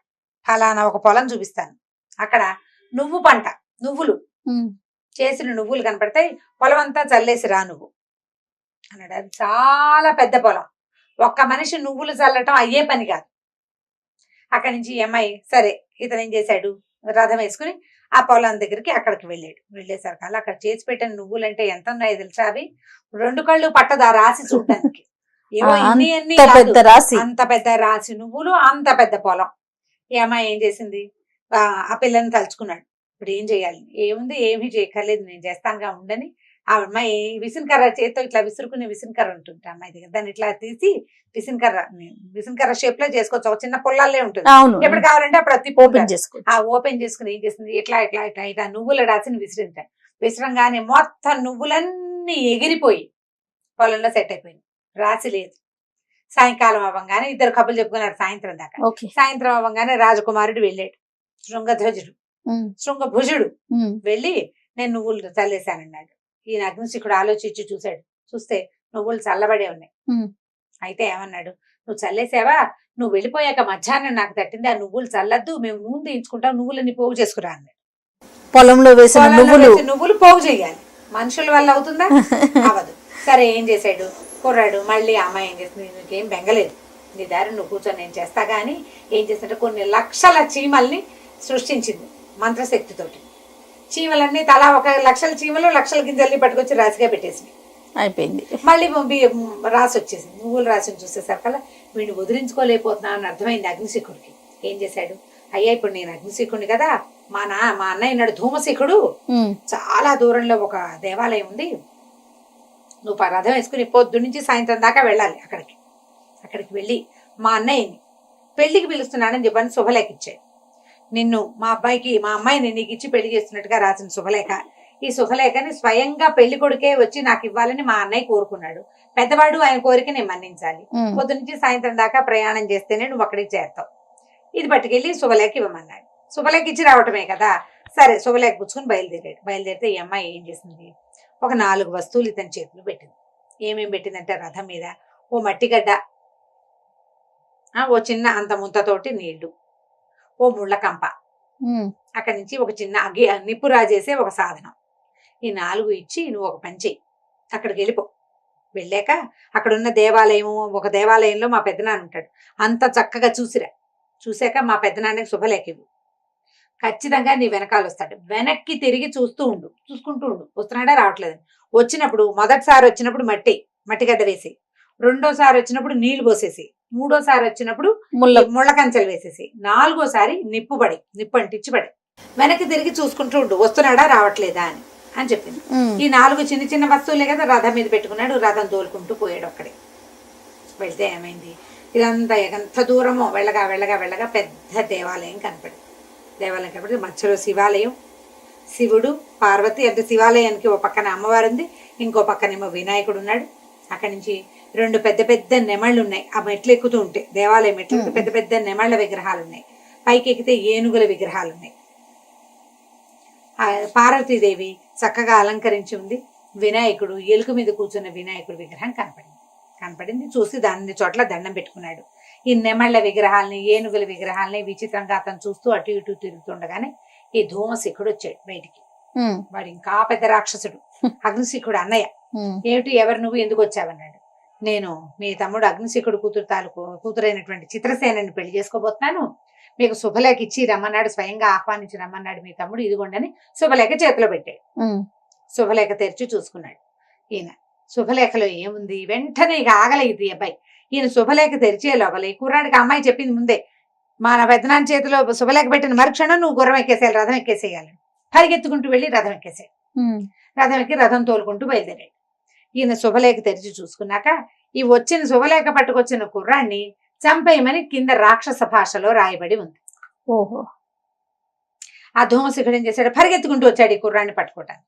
ఫలానా ఒక పొలం చూపిస్తాను, అక్కడ నువ్వులు చేసిన నువ్వులు కనపడతాయి, పొలం అంతా చల్లేసి రా నువ్వు అన్నాడు. అది చాలా పెద్ద పొలం, ఒక్క మనిషి నువ్వులు చల్లటం అయ్యే పని కాదు. అక్కడి నుంచి అమ్మాయి సరే ఇతను ఏం చేశాడు, రథం వేసుకుని ఆ పొలం దగ్గరికి అక్కడికి వెళ్ళేసరికి అక్కడ చేసి పెట్టిన నువ్వులు అంటే ఎంత ఉన్నాయో తెలుసా, అవి 2 కళ్ళు పట్టదు ఆ రాసి చూడటానికి, ఏవో అంత పెద్ద రాసి నువ్వులు, అంత పెద్ద పొలం. ఈ అమ్మాయి ఏం చేసింది, ఆ పిల్లని తలుచుకున్నాడు, ఇప్పుడు ఏం చేయాలి, ఏముంది ఏమీ చేయక్కర్లేదు నేను చేస్తానుగా ఉండని. ఆ అమ్మాయి విసినకర్ర చేతితో ఇట్లా విసురుకునే విసినకర్ర ఉంటుంది అమ్మాయి దగ్గర, దాన్ని ఇట్లా తీసి విసినకర్ర షేప్ లో చేసుకోవచ్చు, ఒక చిన్న పొల్లాలే ఉంటుంది, ఎప్పుడు కావాలంటే అప్పుడు అది ఓపెన్ చేసుకుని ఏం చేసింది, ఇట్లా నువ్వులు రాసి విసిరంగానే మొత్తం నువ్వులన్నీ ఎగిరిపోయి పొలంలో సెట్ అయిపోయింది, రాసి లేదు. సాయంకాలం అవ్వగానే ఇద్దరు కబుర్లు చెప్పుకున్నారు సాయంత్రం దాకా. సాయంత్రం అవ్వగానే రాజకుమారుడు వెళ్ళాడు, శృంగభుజుడు వెళ్ళి నేను నువ్వులు చల్లేశానన్నాడు. ఈయన అగ్నిశిఖుడు ఆలోచించి చూస్తే నువ్వులు చల్లబడే ఉన్నాయి. అయితే ఏమన్నాడు, నువ్వు చల్లేసావా, నువ్వు వెళ్ళిపోయాక మధ్యాహ్నం నాకు తట్టింది, ఆ నువ్వులు చల్లద్దు, మేము నూనె తీయించుకుంటాం, నువ్వులని పోగు చేసుకురా అన్నాడు. పొలంలో వేసిన నువ్వులు పోగు చేయాలి. మనుషుల వల్ల అవుతుందా? అవదు. సరే ఏం చేశాడు కుర్రాడు, మళ్ళీ అమ్మాయి ఏం చేస్తుంది, నీకేం బెంగలేదు, నీ దారి నువ్వు కూర్చొని నేను చేస్తా. కానీ ఏం చేస్తుంటే కొన్ని లక్షల చీమల్ని సృష్టించింది మంత్రశక్తితోటి. చీమలన్నీ తలా 1 లక్షల చీమలు లక్షల గింజల్ని పట్టుకొచ్చి రాశిగా పెట్టేసింది. అయిపోయింది. మళ్ళీ రాసి వచ్చేసింది. నువ్వులు రాసిని చూసేసరికల్లా వీడిని వదిలించుకోలేకపోతున్నా అని అర్థమైంది అగ్నిశిఖుడికి. ఏం చేశాడు, అయ్యా ఇప్పుడు నేను అగ్నిశిఖుడిని కదా, మా అన్నయ్య ఉన్నాడు ధూమశిఖుడు, చాలా దూరంలో ఒక దేవాలయం ఉంది, నువ్వు రథం వేసుకుని పొద్దు నుంచి సాయంత్రం దాకా వెళ్ళాలి. అక్కడికి వెళ్ళి మా అన్నయ్యని పెళ్లికి పిలుస్తున్నానని చెప్పని శుభలేఖ ఇచ్చాడు. నిన్ను మా అమ్మాయిని నీకు ఇచ్చి పెళ్లి చేస్తున్నట్టుగా రాసిన శుభలేఖ. ఈ శుభలేఖని స్వయంగా పెళ్లి కొడుకే వచ్చి నాకు ఇవ్వాలని మా అన్నయ్య కోరుకున్నాడు. పెద్దవాడు ఆయన కోరిక నేను మన్నించాలి. పొద్దు నుంచి సాయంత్రం దాకా ప్రయాణం చేస్తేనే నువ్వు అక్కడికి చేరుతావు. ఇది పట్టుకెళ్ళి శుభలేఖ ఇవ్వమన్నాడు. శుభలేఖ ఇచ్చి రావటమే కదా. సరే శుభలేఖ పుచ్చుకుని బయలుదేరితే ఈ అమ్మాయి ఏం చేసింది, ఒక 4 వస్తువులు ఇతని చేతులు పెట్టింది. ఏమేం పెట్టిందంటే రథం మీద ఓ మట్టిగడ్డ, ఓ చిన్న అంత ముంతతోటి నీళ్లు, ఓ ముళ్ళ కంప, అక్కడి నుంచి ఒక చిన్న నిప్పు రాజేసే ఒక సాధనం. ఈ 4 ఇచ్చి నువ్వు ఒక పని చెయ్యి, అక్కడికి వెళ్ళిపో. వెళ్ళాక అక్కడున్న ఒక దేవాలయంలో మా పెద్దనాన్న ఉంటాడు, అంత చక్కగా చూసాక మా పెద్దనాన్నకి శుభలేఖ ఇవ్వు. ఖచ్చితంగా నీ వెనకాల వస్తాడు. వెనక్కి తిరిగి చూసుకుంటూ ఉండు వస్తున్నాడా రావట్లేదని. వచ్చినప్పుడు మొదటిసారి వచ్చినప్పుడు మట్టిగడ్డ వేసి, రెండోసారి వచ్చినప్పుడు నీళ్లు పోసేసి, మూడోసారి వచ్చినప్పుడు ముళ్ళ కంచెలు వేసేసి, 4వసారి నిప్పు అంటించి పడి వెనక్కి తిరిగి చూసుకుంటూ ఉండు వస్తున్నాడా రావట్లేదా అని చెప్పింది. ఈ 4 చిన్న చిన్న వస్తువులే కదా రథం మీద పెట్టుకున్నాడు. రథం తోలుకుంటూ పోయాడు. అక్కడే వెళ్తే ఏమైంది, ఇదంతా ఎంత దూరమో వెళ్ళగా పెద్ద దేవాలయం కనపడింది. మధ్యలో శివాలయం, శివుడు, పార్వతి. అంటే శివాలయానికి ఓ పక్కన అమ్మవారు ఉంది, ఇంకో పక్కనేమో వినాయకుడు ఉన్నాడు. అక్కడి నుంచి 2 పెద్ద నెమళ్ళు ఉన్నాయి. ఆ మెట్లు ఎక్కుతూ ఉంటే దేవాలయం మెట్లు పెద్ద నెమళ్ళ విగ్రహాలు ఉన్నాయి. పైకి ఎక్కితే ఏనుగుల విగ్రహాలు ఉన్నాయి. పార్వతీదేవి చక్కగా అలంకరించి ఉంది. వినాయకుడు ఎలుక మీద కూర్చున్న వినాయకుడు విగ్రహం కనపడింది. చూసి దాని చోట్ల దండం పెట్టుకున్నాడు. ఈ నెమళ్ళ విగ్రహాలని, ఏనుగుల విగ్రహాలని విచిత్రంగా అతను చూస్తూ అటు ఇటు తిరుగుతుండగానే ఈ ధూమశిఖుడు వచ్చాడు బయటికి. వాడు ఇంకా పెద్ద రాక్షసుడు, అగ్నిశిఖుడు అన్నయ్య. ఏమిటి, ఎవరు నువ్వు, ఎందుకు వచ్చావన్నాడు. నేను మీ తమ్ముడు అగ్నిశిఖుడు కూతురైనటువంటి చిత్రసేనని పెళ్లి చేసుకోబోతున్నాను, మీకు శుభలేఖ ఇచ్చి రమ్మన్నాడు, స్వయంగా ఆహ్వానించి రమ్మన్నాడు మీ తమ్ముడు, ఇదిగోండని శుభలేఖ చేతిలో పెట్టాడు. శుభలేఖ తెరిచి చూసుకున్నాడు ఈయన. శుభలేఖలో ఏముంది, వెంటనే ఇక ఆగలేదు ఈ అబ్బాయి. ఈయన శుభలేఖ తెరిచే లోపల ఈ కుర్రాడికి అమ్మాయి చెప్పింది ముందే, మా పెద్దనాన్న చేతిలో శుభలేఖ పెట్టిన మరుక్షణం నువ్వు గుర్రం ఎక్కేసేయాలి, రథం ఎక్కేసేయాలి. పరిగెత్తుకుంటూ వెళ్ళి రథం ఎక్కేసాడు. రథం ఎక్కి రథం తోలుకుంటూ బయలుదేరాడు. ఈయన శుభలేఖ తెరిచి చూసుకున్నాక ఈ వచ్చిన శుభలేఖ పట్టుకొచ్చిన కుర్రాన్ని చంపేయమని కింద రాక్షస భాషలో రాయబడి ఉంది. ఓహో. ఆ ధూమశిఖుడు ఏం చేశాడు, పరిగెత్తుకుంటూ వచ్చాడు ఈ కుర్రాన్ని పట్టుకోవటానికి.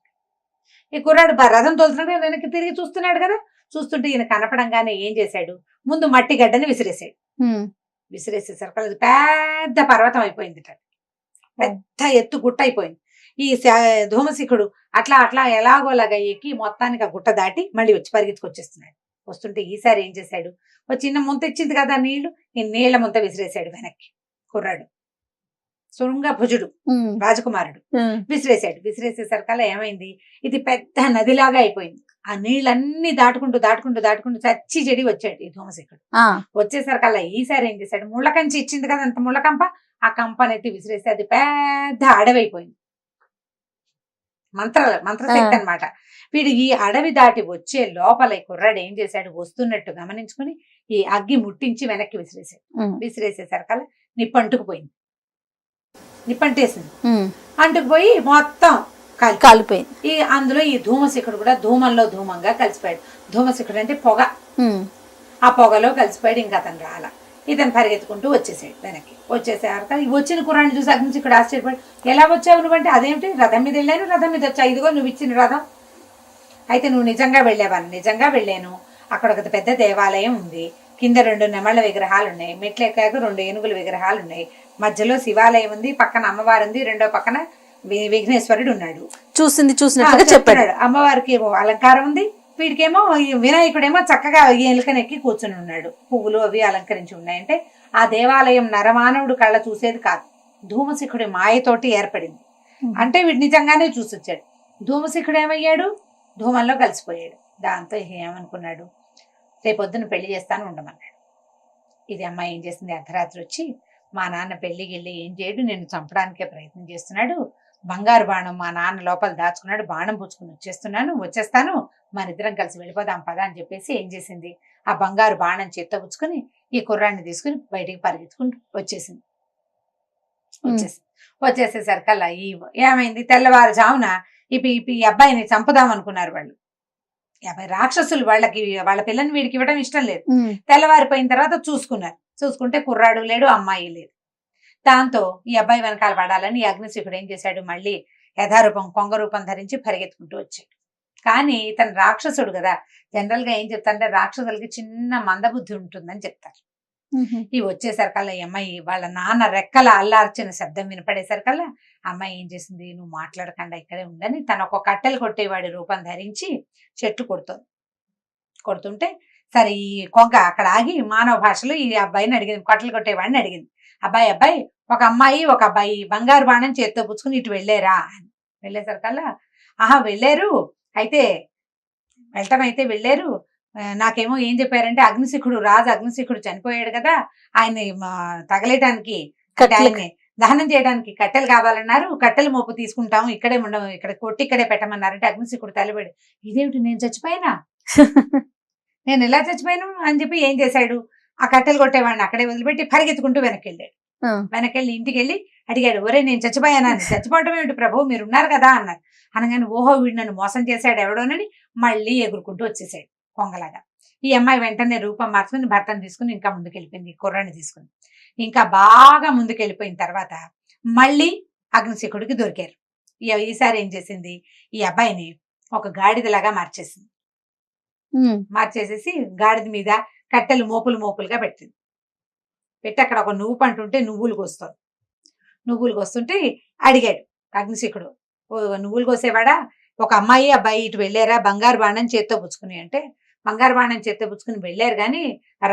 ఈ కుర్రాడు రథం తోలుతున్నాడు, వెనక్కి తిరిగి చూస్తున్నాడు కదా. చూస్తుంటే ఈయన కనపడంగానే ఏం చేశాడు, ముందు మట్టి గడ్డని విసిరేసాడు. విసిరేసేసరికి అది పెద్ద పర్వతం అయిపోయింది, పెద్ద ఎత్తు గుట్ట అయిపోయింది. ఈ ధూమశిఖుడు అట్లా ఎలాగోలాగా ఎక్కి మొత్తానికి ఆ గుట్ట దాటి మళ్ళీ వచ్చి పరిగెత్తుకొచ్చేస్తున్నాడు. వస్తుంటే ఈసారి ఏం చేశాడు, ఒక చిన్న ముంత ఇచ్చింది కదా నీళ్లు, ఈ నీళ్ల ముంత విసిరేసాడు వెనక్కి. కుర్రాడు శృంగ భుజుడు రాజకుమారుడు విసిరేసేసరికల్లా ఏమైంది, ఇది పెద్ద నదిలాగా అయిపోయింది. ఆ నీళ్ళన్నీ దాటుకుంటూ చచ్చి చెడి వచ్చాడు ఈ ధూమశిఖుడు. వచ్చేసరికల్లా ఈసారి ఏం చేశాడు, ముళ్ళకంచి ఇచ్చింది కదా అంత ముళ్ళకంప, ఆ కంపనెత్తి విసిరేస్తే అది పెద్ద అడవి అయిపోయింది. మంత్రశక్తి అనమాట. వీడు ఈ అడవి దాటి వచ్చే లోపల ఈ కుర్రాడు ఏం చేశాడు, వస్తున్నట్టు గమనించుకుని ఈ అగ్గి ముట్టించి వెనక్కి విసిరేసేసరికల్లా నిప్పంటుకుపోయింది. నిప్పంటేసింది. అంటుకుపోయి మొత్తం కాలిపోయింది. ఈ అందులో ఈ ధూమశిఖుడు కూడా ధూమంలో ధూమంగా కలిసిపోయాడు. ధూమశిఖుడు అంటే పొగ, ఆ పొగలో కలిసిపోయాడు. ఇంకా అతను రాల. ఇతను పరిగెత్తుకుంటూ వచ్చేసాడు వెనక్కి. వచ్చేసాక వచ్చిన కుర్రాన్ని చూసి అగ్నిశిఖుడు ఆశ్చర్యపడి, ఎలా వచ్చావు నువ్వంటే, అదేమిటి రథం మీద వెళ్ళాను, రథం మీద వచ్చా, ఇదిగో నువ్వు ఇచ్చిన రథం. అయితే నువ్వు నిజంగా వెళ్ళావని. నిజంగా వెళ్ళాను. అక్కడ ఒక పెద్ద దేవాలయం ఉంది, కింద 2 నెమళ్ళ విగ్రహాలు ఉన్నాయి, మెట్లు ఎక్కాక 2 ఏనుగుల విగ్రహాలు ఉన్నాయి, మధ్యలో శివాలయం ఉంది, పక్కన అమ్మవారు ఉంది, రెండో పక్కన విఘ్నేశ్వరుడు ఉన్నాడు. చూసినట్టుగా చెప్పాడు. అమ్మవారికి అలంకారం ఉంది, వీడికేమో వినాయకుడేమో చక్కగా ఎలుకనెక్కి కూర్చుని ఉన్నాడు, పువ్వులు అవి అలంకరించి ఉన్నాయంటే ఆ దేవాలయం నరమానవుడు కళ్ళ చూసేది కాదు, ధూమశిఖుడి మాయతోటి ఏర్పడింది. అంటే వీడు నిజంగానే చూసొచ్చాడు. ధూమశిఖుడు ఏమయ్యాడు, ధూమంలో కలిసిపోయాడు. దాంతో ఏమనుకున్నాడు, రేపొద్దున పెళ్లి చేస్తాను ఉండమన్నాడు. ఇది అమ్మాయి ఏం చేసింది, అర్ధరాత్రి వచ్చి మా నాన్న పెళ్లికి వెళ్ళి ఏం చేయడు, నేను చంపడానికే ప్రయత్నం చేస్తున్నాడు, బంగారు బాణం మా నాన్న లోపల దాచుకున్నాడు, బాణం పుచ్చుకుని వచ్చేస్తాను, మన ఇద్దరం కలిసి వెళ్ళిపోదాం పదా అని చెప్పేసి ఏం చేసింది, ఆ బంగారు బాణం చేత్తో పుచ్చుకొని ఈ కుర్రాన్ని తీసుకుని బయటికి పరిగెత్తుకుంటూ వచ్చేసేసరికల్లా ఏమైంది, తెల్లవారుజామున ఈ అబ్బాయిని చంపుదాం అనుకున్నారు వాళ్ళు. రాక్షసులు వాళ్ళ పిల్లని వీడికి ఇవ్వడం ఇష్టం లేదు. తెల్లవారిపోయిన తర్వాత చూసుకుంటే కుర్రాడు లేడు, అమ్మాయి లేదు. దాంతో ఈ అబ్బాయి వెనకాల పడాలని అగ్నిశిఖుడు ఏం చేశాడు, మళ్ళీ యథారూపం కొంగ రూపం ధరించి పరిగెత్తుకుంటూ వచ్చాడు. కానీ ఇతను రాక్షసుడు కదా, జనరల్ గా ఏం చెప్తారంటే రాక్షసులకి చిన్న మందబుద్ధి ఉంటుందని చెప్తారు. ఈ వచ్చేసరికల్లా ఈ అమ్మాయి వాళ్ళ నాన్న రెక్కల అల్లార్చిన శబ్దం వినపడేసరికల్లా అమ్మాయి ఏం చేసింది, నువ్వు మాట్లాడకుండా ఇక్కడే ఉండని తను ఒక కట్టెలు కొట్టేవాడి రూపం ధరించి చెట్టు కొడుతుంటే సరే ఈ కొంగ అక్కడ ఆగి మానవ భాషలో ఈ అబ్బాయిని అడిగింది, కట్టెలు కొట్టేవాడిని అడిగింది, అబ్బాయి ఒక అమ్మాయి ఒక అబ్బాయి బంగారు బాణం చేత్తో పుచ్చుకుని ఇటు వెళ్ళారా అని. వెళ్ళేసరికల్లా వెళ్ళారు, అయితే వెళ్ళటం అయితే వెళ్ళారు, నాకేమో ఏం చెప్పారంటే రాజు అగ్నిశిఖుడు చనిపోయాడు కదా, ఆయన్ని తగలేయడానికి ఆయన్ని దహనం చేయడానికి కట్టెలు కావాలన్నారు, కట్టెలు మోపు తీసుకుంటాము, ఇక్కడే ఉండవు, ఇక్కడ కొట్టి ఇక్కడే పెట్టమన్నారంటే అగ్నిశిఖుడు తలబడి ఇదేమిటి నేను చచ్చిపోయినా నేను ఎలా చచ్చిపోయాను అని చెప్పి ఏం చేశాడు, ఆ కట్టెలు కొట్టేవాడిని అక్కడే వదిలిపెట్టి పరిగెత్తుకుంటూ వెనక్కి ఇంటికి వెళ్ళి అడిగాడు, ఒరే నేను చచ్చిపోయానా, చచ్చిపోవటం ఏమిటి ప్రభు మీరు ఉన్నారు కదా అన్నారు. అనగానే ఓహో వీడు నన్ను మోసం చేశాడు ఎవడోనని మళ్ళీ ఎగురుకుంటూ వచ్చేసాడు కొంగలాగా. ఈ అమ్మాయి వెంటనే రూపం మార్చుకుని భర్తను తీసుకుని ఇంకా ముందుకెళ్ళిపోయింది, కుర్రాన్ని తీసుకుని ఇంకా బాగా ముందుకెళ్ళిపోయిన తర్వాత మళ్ళీ అగ్నిశిఖుడికి దొరికారు. ఈసారి ఏం చేసింది, ఈ అబ్బాయిని ఒక గాడిదలాగా మార్చేసేసి గాడిద మీద కట్టెలు మోపులుగా పెట్టి అక్కడ ఒక నువ్వు పంటుంటే నువ్వులు కోస్తుంటే అడిగాడు అగ్నిశిఖుడు, నువ్వులు కోసేవాడా, ఒక అమ్మాయి అబ్బాయి ఇటు వెళ్ళారా బంగారు బాణం చేత్తో పుచ్చుకుని అంటే, బంగారు బాణం చేత్తో పుచ్చుకుని వెళ్ళారు గాని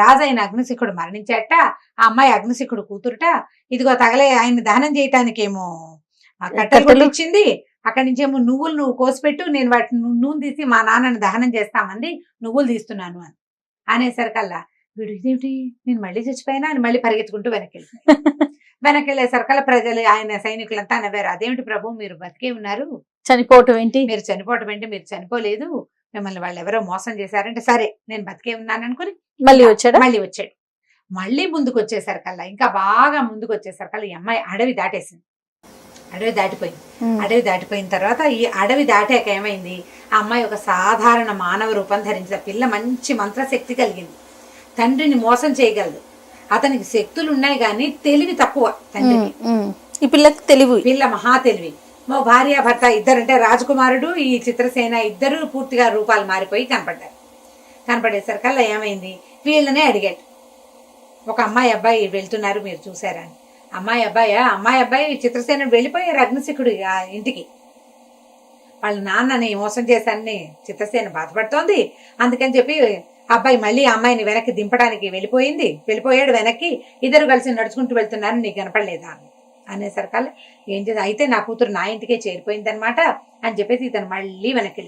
రాజైన అగ్నిశిఖుడు మరణించాట, ఆ అమ్మాయి అగ్నిశిఖుడు కూతురుట, ఇదిగో తగలే ఆయన దహనం చేయటానికేమో కట్టెలు ఇచ్చింది, అక్కడి నుంచేమో నువ్వు కోసిపెట్టు, నేను వాటిని నూనె తీసి మా నాన్నని దహనం చేస్తామంది, నువ్వులు తీస్తున్నాను అని అనేసరికల్లా వీడు ఇదేమిటి నేను మళ్ళీ చచ్చిపోయినా అని మళ్ళీ పరిగెత్తుకుంటూ వెనకెళ్ళేసరికల్లా ప్రజలు ఆయన సైనికులంతా నవ్వారు, అదేమిటి ప్రభు మీరు బతికే ఉన్నారు, చనిపోవటం ఏంటి, మీరు చనిపోలేదు, మిమ్మల్ని వాళ్ళు ఎవరో మోసం చేశారంటే సరే నేను బతికే ఉన్నాను అనుకుని మళ్ళీ వచ్చాడు. మళ్ళీ ముందుకు వచ్చేసరికల్లా ఇంకా బాగా ముందుకు వచ్చేసరికల్లా ఈ అమ్మాయి అడవి దాటిపోయిన తర్వాత ఈ అడవి దాటాక ఏమైంది, ఆ అమ్మాయి ఒక సాధారణ మానవ రూపం ధరించిన పిల్ల, మంచి మంత్రశక్తి కలిగింది, తండ్రిని మోసం చేయగలదు, అతనికి శక్తులు ఉన్నాయి కానీ తెలివి తక్కువ తండ్రికి. ఈ పిల్లకి పిల్ల మహా తెలివి. మా భార్య భర్త ఇద్దరంటే రాజకుమారుడు ఈ చిత్రసేన ఇద్దరు పూర్తిగా రూపాలు మారిపోయి కనపడేసరికల్లా ఏమైంది, వీళ్ళనే అడిగాడు, ఒక అమ్మాయి అబ్బాయి వెళ్తున్నారు మీరు చూసారా అని. అమ్మాయి అబ్బాయి చిత్రసేన వెళ్ళిపోయారు అగ్నిశిఖుడు ఇంటికి, వాళ్ళ నాన్నని మోసం చేశానని చిత్రసేన బాధపడుతోంది, అందుకని చెప్పి అబ్బాయి మళ్ళీ అమ్మాయిని వెనక్కి దింపడానికి వెళ్ళిపోయాడు వెనక్కి, ఇద్దరు కలిసి నడుచుకుంటూ వెళ్తున్నారు, నీకు కనపడలేదా అనేసరికల్లా ఏం చేసి అయితే నా కూతురు నా ఇంటికే చేరిపోయిందనమాట అని చెప్పేసి ఇతను మళ్ళీ వెనక్కి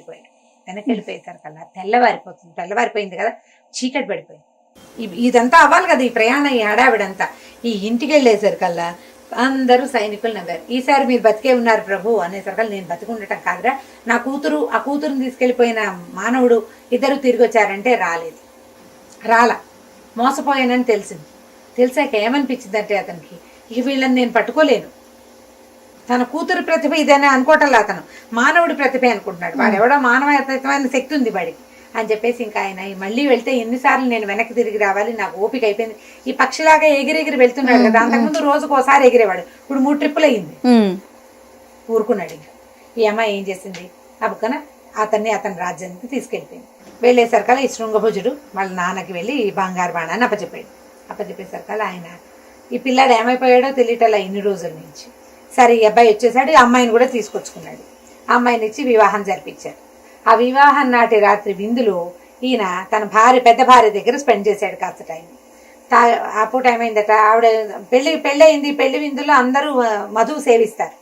వెళ్ళిపోయేసరికల్లా తెల్లవారిపోయింది కదా, చీకటి పడిపోయింది. ఇదంతా అవ్వాలి కదా, ఈ ప్రయాణం ఈ హడావిడంతా. ఈ ఇంటికి వెళ్ళేసరికల్లా అందరూ సైనికులు నవ్వారు, ఈసారి మీరు బతికే ఉన్నారు ప్రభు అనేసరికల్లా నేను బతికుండటం కాదురా, నా కూతురు ఆ కూతురుని తీసుకెళ్లిపోయిన మానవుడు ఇద్దరు తిరిగి వచ్చారంటే రాలా మోసపోయానని తెలిసాక ఏమనిపించిందంటే అతనికి, ఇక వీళ్ళని నేను పట్టుకోలేను, తన కూతురు ప్రతిభ ఇదేనా అనుకోవటంలా, అతను మానవుడి ప్రతిభ అనుకుంటున్నాడు, వాడు ఎవడో మానవతమైన శక్తి ఉంది వాడికి అని చెప్పేసి ఇంకా ఆయన మళ్ళీ వెళ్తే ఎన్నిసార్లు నేను వెనక్కి తిరిగి రావాలి, నాకు ఓపిక అయిపోయింది, ఈ పక్షిలాగా ఎగిరెగిరి వెళ్తున్నాడు కదా, అంతకుముందు రోజుకు ఒకసారి ఎగిరేవాడు, ఇప్పుడు 3 ట్రిప్పులు అయ్యింది, ఊరుకున్నాడు. ఇంకా ఈ అమ్మాయి ఏం చేసింది, అబ్బుకన అతని రాజ్యానికి తీసుకెళ్ళిపోయింది. వెళ్ళేసరికల్లా ఈ శృంగభుజుడు వాళ్ళ నాన్నకి వెళ్ళి ఈ బంగారు బాణాన్ని అప్పచెప్పేసరికల్లా ఆయన ఈ పిల్లాడు ఏమైపోయాడో తెలియటలా ఇన్ని రోజుల నుంచి. సరే ఈ అబ్బాయి వచ్చేసాడు, ఈ అమ్మాయిని కూడా తీసుకొచ్చుకున్నాడు, ఆ అమ్మాయిని ఇచ్చి వివాహం జరిపించారు. ఆ వివాహం నాటి రాత్రి విందులో ఈయన తన పెద్ద భార్య దగ్గర స్పెండ్ చేశాడు కాస్త టైం. అప్పుడు టైం అయిందట, ఆవిడ పెళ్ళి అయింది, పెళ్లి విందులో అందరూ మధువు సేవిస్తారు,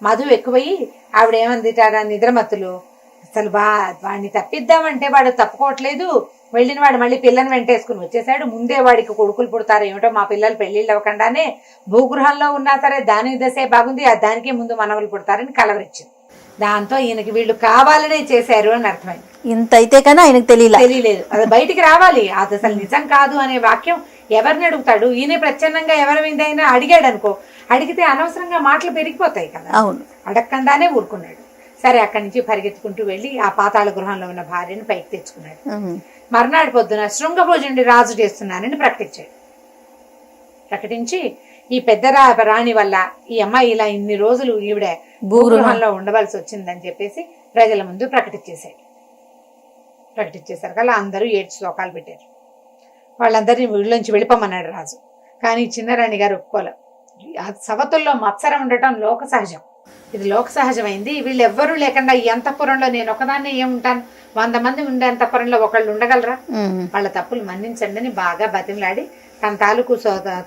మధు ఎక్కువయ్యి ఆవిడ ఏమంది నిద్రమత్తులు అసలు వాడిని తప్పిద్దామంటే వాడు తప్పుకోవట్లేదు, వెళ్ళిన వాడు మళ్ళీ పిల్లని వెంటేసుకుని వచ్చేసాడు, ముందే వాడికి కొడుకులు పుడతారు ఏమిటో, మా పిల్లలు పెళ్లిళ్ళు అవ్వకుండానే భూగృహంలో ఉన్నా సరే దాని దశే బాగుంది, దానికి ముందు మనవలు పుడతారని కలవరిచ్చింది. దాంతో ఈయనకి వీళ్ళు కావాలనే చేశారు అని అర్థమైంది. ఇంత అయితే కానీ ఆయనకు తెలియలేదు, అది బయటికి రావాలి, అది అసలు నిజం కాదు అనే వాక్యం ఎవరిని అడుగుతాడు? ఈయన ప్రచ్ఛన్నంగా ఎవరి మీదైనా అడిగాడు అనుకో, అడిగితే అనవసరంగా మాటలు పెరిగిపోతాయి కదా. అవును, అడగకుండానే ఊరుకున్నాడు. సరే అక్కడి నుంచి పరిగెత్తుకుంటూ వెళ్ళి ఆ పాతాళ గృహంలో ఉన్న భార్యను పైకి తెచ్చుకున్నాడు. మర్నాడు పొద్దున శృంగభోజుని రాజు చేస్తున్నానని ప్రకటించి ఈ పెద్ద రాణి వల్ల ఈ అమ్మాయి ఇలా ఇన్ని రోజులు ఈవిడ భూగృహంలో ఉండవలసి వచ్చిందని చెప్పేసి ప్రజల ముందు ప్రకటించేశారు కదా. అందరూ 7 శ్లోకాలు పెట్టారు. వాళ్ళందరినీ ఊళ్ళోంచి వెళ్ళిపోమన్నాడు రాజు. కానీ చిన్నరాణి గారు ఒప్పుకోలే. సవతుల్లో మత్సరం ఉండటం లోక సహజం, ఇది లోక సహజమైంది. వీళ్ళు ఎవ్వరూ లేకుండా ఈ అంతఃపురంలో నేను ఒకదాన్నే ఏముంటాను, 100 మంది ఉండే అంతఃపురంలో ఒకళ్ళు ఉండగలరా? వాళ్ళ తప్పులు మన్నించండి అని బాగా బతిమలాడి తన తాలూకు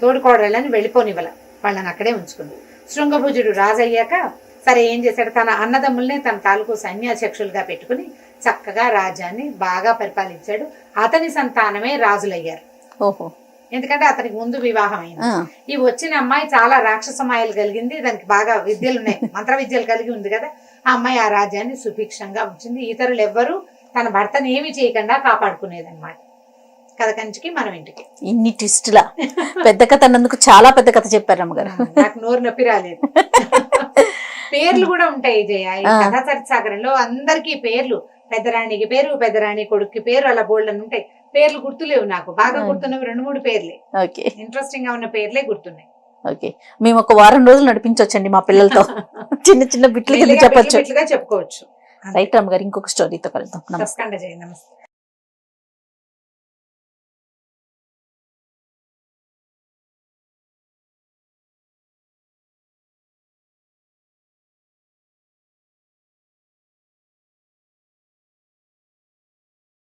తోడుకోడలని వెళ్ళిపోనివ్వాల, వాళ్ళని అక్కడే ఉంచుకుంది. శృంగభుజుడు రాజు అయ్యాక సరే ఏం చేశాడు, తన అన్నదమ్ముల్ని తన తాలూకు సైన్యాధ్యక్షులుగా పెట్టుకుని చక్కగా రాజ్యాన్ని బాగా పరిపాలించాడు. అతని సంతానమే రాజులయ్యారు. ఓహో, ఎందుకంటే అతనికి ముందు వివాహం అయింది. ఈ వచ్చిన అమ్మాయి చాలా రాక్షసమాయలు కలిగింది, దానికి బాగా విద్యలు ఉన్నాయి, మంత్ర విద్యలు కలిగి ఉంది కదా. ఆ అమ్మాయి ఆ రాజ్యాన్ని సుభిక్షంగా ఉంచింది. ఇతరులు ఎవ్వరూ తన భర్తను ఏమి చేయకుండా కాపాడుకునేది అనమాట. కథ కంచికి మనం ఇంటికి. ఇన్ని ట్విస్టులా పెద్ద కథ అన్నందుకు చాలా పెద్ద కథ చెప్పారు అమ్మగారు. నాకు నోరు నొప్పి రాలేదు. పేర్లు కూడా ఉంటాయి జయ ఈ కథా చరిత్సాగరంలో. అందరికీ పేర్లు, పెద్దరాణికి పేరు, పెద్దరాణి కొడుక్కి పేరు, అలా బోల్డ్ అని ఉంటాయి. పేర్లు గుర్తులేవు నాకు, బాగా గుర్తున్నవి 2-3 పేర్లే. ఇంట్రెస్టింగ్ గా ఉన్న పేర్లే గుర్తున్నాయి. ఓకే, మేము ఒక వారం రోజులు నడిపించవచ్చండి మా పిల్లలతో. చిన్న బిట్లు చెప్పొచ్చు, చెప్పుకోవచ్చు. రైట్ అమ్మగారు, ఇంకొక స్టోరీతో కలుద్దాం. నమస్కారం జయ, నమస్తే.